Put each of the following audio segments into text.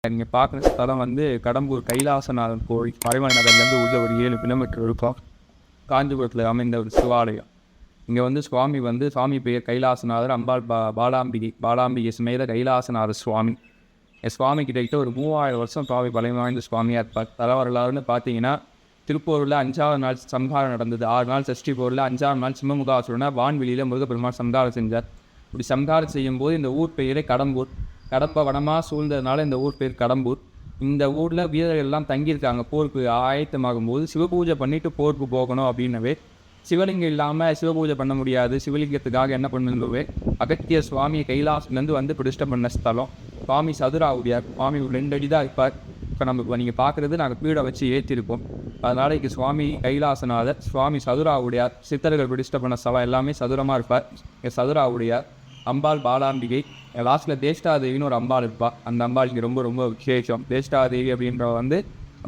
நீங்கள் பார்க்குற ஸ்தலம் வந்து கடம்பூர் கைலாசநாதன் கோவில் மறைமலை நகர்லேருந்து உள்ள ஒரு 7 கிலோமீட்டர் இருக்கும். காஞ்சிபுரத்தில் அமைந்த ஒரு சிவாலயம். இங்கே வந்து சுவாமி பெயர் கைலாசநாதர், அம்பாள் பாலாம்பிகை சமேத கைலாசநாதர் சுவாமி. சுவாமி கிட்ட ஒரு 3000 வருஷம் சுவாமி பழைய வாய்ந்த சுவாமியாக இருப்பார். தல வரலாறுன்னு பார்த்தீங்கன்னா, திருப்பூரில் 5ஆவது நாள் சம்ஹாரம் நடந்தது. 6 நாள் சஷ்டி போரில் 5ஆவது நாள் சிம்மமுகாசுரனை வான்வெளியில் முருகப்பெருமான் சம்ஹாரம் செஞ்சார். இப்படி சம்ஹாரம் செய்யும்போது இந்த ஊர் பெயரே கடம்பூர். கடப்ப வனமாக சூழ்ந்ததுனால இந்த ஊர் பேர் கடம்பூர். இந்த ஊரில் வீரர்கள் எல்லாம் தங்கியிருக்காங்க. போருக்கு ஆயத்தமாகும் போது சிவபூஜை பண்ணிவிட்டு போருக்கு போகணும் அப்படின்னவே, சிவலிங்கம் இல்லாமல் சிவபூஜை பண்ண முடியாது. சிவலிங்கத்துக்காக என்ன பண்ணுவே, அகத்திய சுவாமியை கைலாசிலேருந்து வந்து பிரதிஷ்டை பண்ண ஸ்தலம். சுவாமி சதுராவுடையார். சுவாமி 2 அடி தான் இருப்பார். இப்போ நீங்கள் பார்க்குறது நாங்கள் பீடை வச்சு ஏற்றிருப்போம். அதனால் இங்கே சுவாமி கைலாசநாதர், சுவாமி சதுராவுடையார், சித்தர்கள் பிரதிஷ்டை பண்ண ஸ்தலம் எல்லாமே சதுரமாக இருப்பார். இங்கே சதுராவுடையார், அம்பாள் பாலாம்பிகை, லாஸ்ட்டில் தேஷ்டாதேவின்னு ஒரு அம்பாள் இருப்பாள். அந்த அம்பாள் இங்கே ரொம்ப ரொம்ப விசேஷம். தேஷ்டாதேவி அப்படின்றவ வந்து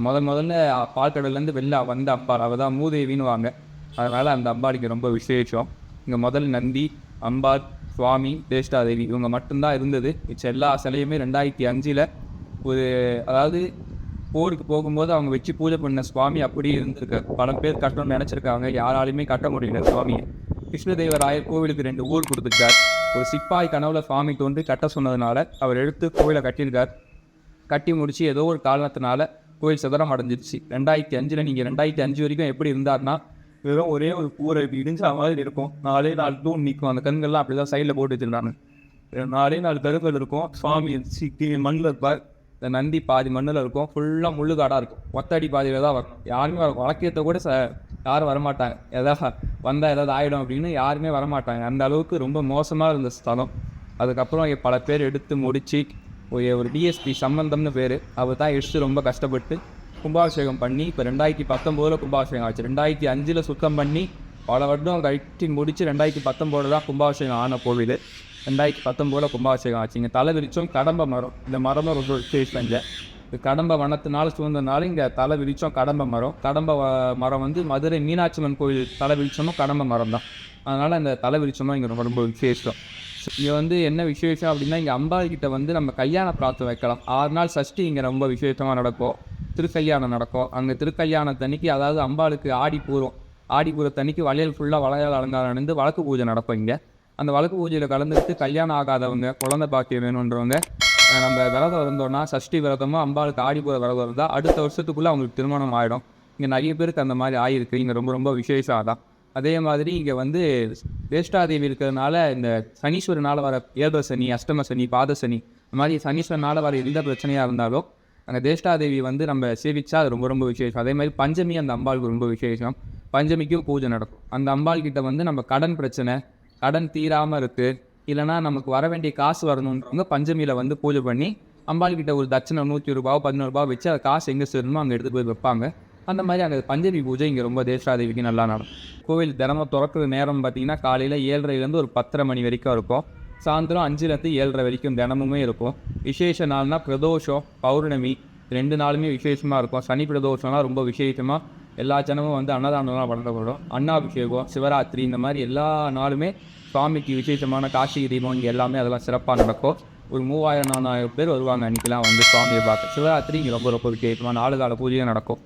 முதல்ல பால்கடல்லேருந்து வெளில வந்த அம்பாள். அவள் தான் மூதேவின்னு வாங்க. அதனால் அந்த அம்பாள் இங்கே ரொம்ப விசேஷம். இங்கே முதல் நந்தி, அம்பாள், சுவாமி, தேஷ்டாதேவி இவங்க மட்டும்தான் இருந்தது. எல்லா சிலையுமே 2005 அதாவது போருக்கு போகும்போது அவங்க வச்சு பூஜை பண்ண சுவாமி அப்படியே இருந்திருக்காரு. பல பேர் கட்டணும்னு நினச்சிருக்காங்க, யாராலையுமே கட்ட முடியல சுவாமியை. கிருஷ்ணதேவராயர் கோவிலுக்கு 2 ஊர் கொடுத்துருக்கார். ஒரு சிப்பாய் கனவுல சுவாமி தோன்றி கட்ட சொன்னதுனால அவர் எடுத்து கோவிலை கட்டியிருக்கார். கட்டி முடிச்சு ஏதோ ஒரு காரணத்தினால கோவில் சிதறம் அடைஞ்சிருச்சு. 2005 நீங்கள் 2005 வரைக்கும் எப்படி இருந்தார்னா, வெறும் ஒரே ஒரு கூரை இடிஞ்ச மாதிரி இருக்கும். 4 தூண் நிற்கும். அந்த கண்கள்லாம் அப்படி தான் சைடில் போட்டு வச்சுருந்தாங்க. 4 கருங்கள் இருக்கும். சுவாமி மண்ணில் இருப்பார். இந்த நந்தி பாதி மண்ணில் இருக்கும். ஃபுல்லாக முள்ளுக்காடாக இருக்கும். ஒத்தடி பாதியில் தான் வரும். யாருமே வழக்கியத்தை கூட யாரும் வரமாட்டாங்க. வந்தால் ஏதாவது ஆகிடும் அப்படின்னு யாருமே வரமாட்டாங்க. அந்த அளவுக்கு ரொம்ப மோசமாக இருந்த ஸ்தலம். அதுக்கப்புறம் பல பேர் எடுத்து முடித்து ஒரு டிஎஸ்பி சம்பந்தம்னு பேர், அவர் தான் எடுத்து ரொம்ப கஷ்டப்பட்டு கும்பாபிஷேகம் பண்ணி இப்போ 2019 கும்பாபிஷேகம் ஆச்சு. 2005 சுத்தம் பண்ணி பல வருடம் கட்டி முடித்து 2019 தான் கும்பாபிஷேகம் ஆன கோவில். 2019 கும்பாபிஷேகம் ஆச்சு. இங்கே தலை விரிச்சோம் கடம்ப மரம். இந்த மரமும் ரொம்ப விசேஷம். இல்லை கடம்ப வனத்தினால சூழ்ந்ததுனால இங்கே தலை விரிச்சோம் கடம்ப மரம். கடம்ப மரம் வந்து மதுரை மீனாட்சிமன் கோயில் தலை விரிச்சோமும் கடம்ப மரம் தான். அதனால் அந்த தலை விரிச்சோமும் இங்கே ரொம்ப ரொம்ப விசேஷம். இங்கே வந்து என்ன விசேஷம் அப்படின்னா, இங்கே அம்பாள் கிட்ட வந்து நம்ம கல்யாண பிரார்த்தனை வைக்கலாம். 6 நாள் சஷ்டி இங்கே ரொம்ப விசேஷமாக நடக்கும். திருக்கல்யாணம் நடக்கும். அங்கே திருக்கல்யாணத்தன்னைக்கு, அதாவது அம்பாளுக்கு ஆடிப்பூரத்தன்னைக்கு வளையல் ஃபுல்லாக வளையல் அலங்காரம் நடந்து வழக்கு பூஜை நடக்கும். இங்கே அந்த வழக்கு பூஜையில் கலந்துட்டு கல்யாணம் ஆகாதவங்க, குழந்தை பாக்கியம் வேணுன்றவங்க, நம்ம விரதம் இருந்தோம்னா, சஷ்டி விரதமோ அம்பாளுக்கு ஆடிப்பூர விரதம் இருந்தால் அடுத்த வருஷத்துக்குள்ளே அவங்களுக்கு திருமணம் ஆகிடும். இங்கே நிறைய பேருக்கு அந்த மாதிரி ஆகிருக்கு. இங்கே ரொம்ப ரொம்ப விசேஷம் தான். அதே மாதிரி இங்கே வந்து தேஷ்டாதேவி இருக்கிறதுனால இந்த சனீஸ்வரனால் வர ஏதசனி, அஷ்டம சனி, பாதசனி, இந்த மாதிரி சனீஸ்வரனால் வர எந்த பிரச்சனையாக இருந்தாலும் அங்கே தேஷ்டாதேவி வந்து நம்ம சேவிச்சா அது ரொம்ப ரொம்ப விசேஷம். அதே மாதிரி பஞ்சமி அந்த அம்பாளுக்கு ரொம்ப விசேஷம். பஞ்சமிக்கும் பூஜை நடக்கும். அந்த அம்பாள் கிட்ட வந்து நம்ம கடன் பிரச்சனை, கடன் தீராமல் இருக்குது, இல்லைனா நமக்கு வர வேண்டிய காசு வரணுன்றவங்க பஞ்சமியில் வந்து பூஜை பண்ணி அம்பாள்கிட்ட ஒரு தட்சணை 100 ரூபா 11 ரூபா வச்சு அதை காசு எங்கே சேரணுமோ அங்கே எடுத்து போய் வைப்பாங்க. அந்த மாதிரி அங்கே பஞ்சமி பூஜை இங்கே ரொம்ப தேஷ்டாதேவிக்கு நல்லா நடக்கும். கோவில் தினமும் திறக்கிற நேரம் பார்த்திங்கன்னா காலையில் 7:30 ஒரு 10:30 மணி வரைக்கும் இருக்கும். சாயந்தரம் 5 7:30 வரைக்கும் தினமுமே இருக்கும். விசேஷ நாள்னால் பிரதோஷம், பௌர்ணமி 2 நாளுமே விசேஷமாக இருக்கும். சனி பிரதோஷம்லாம் ரொம்ப விசேஷமாக எல்லா ஜனமும் வந்து அன்னதானம்லாம் வளர்க்கப்படும். அன்னாபிஷேகம், சிவராத்திரி, இந்த மாதிரி எல்லா நாளுமே சுவாமிக்கு விசேஷமான கார்த்திகை தீபம் இங்கே எல்லாமே அதெல்லாம் சிறப்பாக நடக்கும். ஒரு 3000 4000 பேர் வருவாங்க அன்றைக்கெலாம் வந்து சுவாமியை பார்க்க. சிவராத்திரி இங்கே ரொம்ப ரொம்ப விசேஷமாக 4 கால பூஜையும் நடக்கும்.